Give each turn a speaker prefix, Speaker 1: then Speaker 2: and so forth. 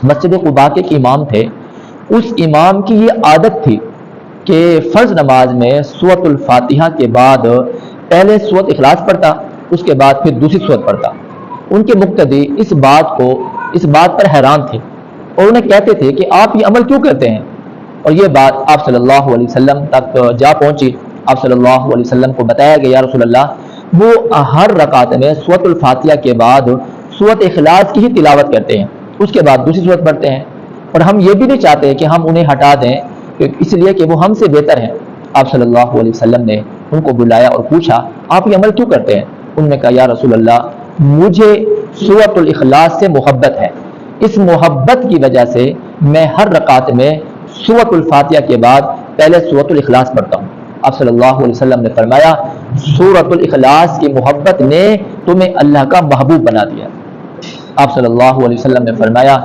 Speaker 1: مسجد قباء کے امام تھے، اس امام کی یہ عادت تھی کہ فرض نماز میں سورۃ الفاتحہ کے بعد پہلے سورۃ اخلاص پڑھتا، اس کے بعد پھر دوسری سورت پڑھتا۔ ان کے مقتدی اس بات پر حیران تھے اور انہیں کہتے تھے کہ آپ یہ عمل کیوں کرتے ہیں؟ اور یہ بات آپ صلی اللہ علیہ وسلم تک جا پہنچی۔ آپ صلی اللہ علیہ وسلم کو بتایا گیا، یا رسول اللہ، وہ ہر رکعت میں سورۃ الفاتحہ کے بعد سورۃ اخلاص کی ہی تلاوت کرتے ہیں، اس کے بعد دوسری سورت پڑھتے ہیں، اور ہم یہ بھی نہیں چاہتے کہ ہم انہیں ہٹا دیں، اس لیے کہ وہ ہم سے بہتر ہیں۔ آپ صلی اللہ علیہ وسلم نے ان کو بلایا اور پوچھا، آپ یہ عمل کیوں کرتے ہیں؟ انہوں نے کہا، یا رسول اللہ، مجھے سورۃ الاخلاص سے محبت ہے، اس محبت کی وجہ سے میں ہر رکعت میں سورۃ الفاتحہ کے بعد پہلے سورۃ الاخلاص پڑھتا ہوں۔ آپ صلی اللہ علیہ وسلم نے فرمایا، سورۃ الاخلاص کی محبت نے تمہیں اللہ کا محبوب بنا دیا۔ آپ صلی اللہ علیہ وسلم نے فرمایا،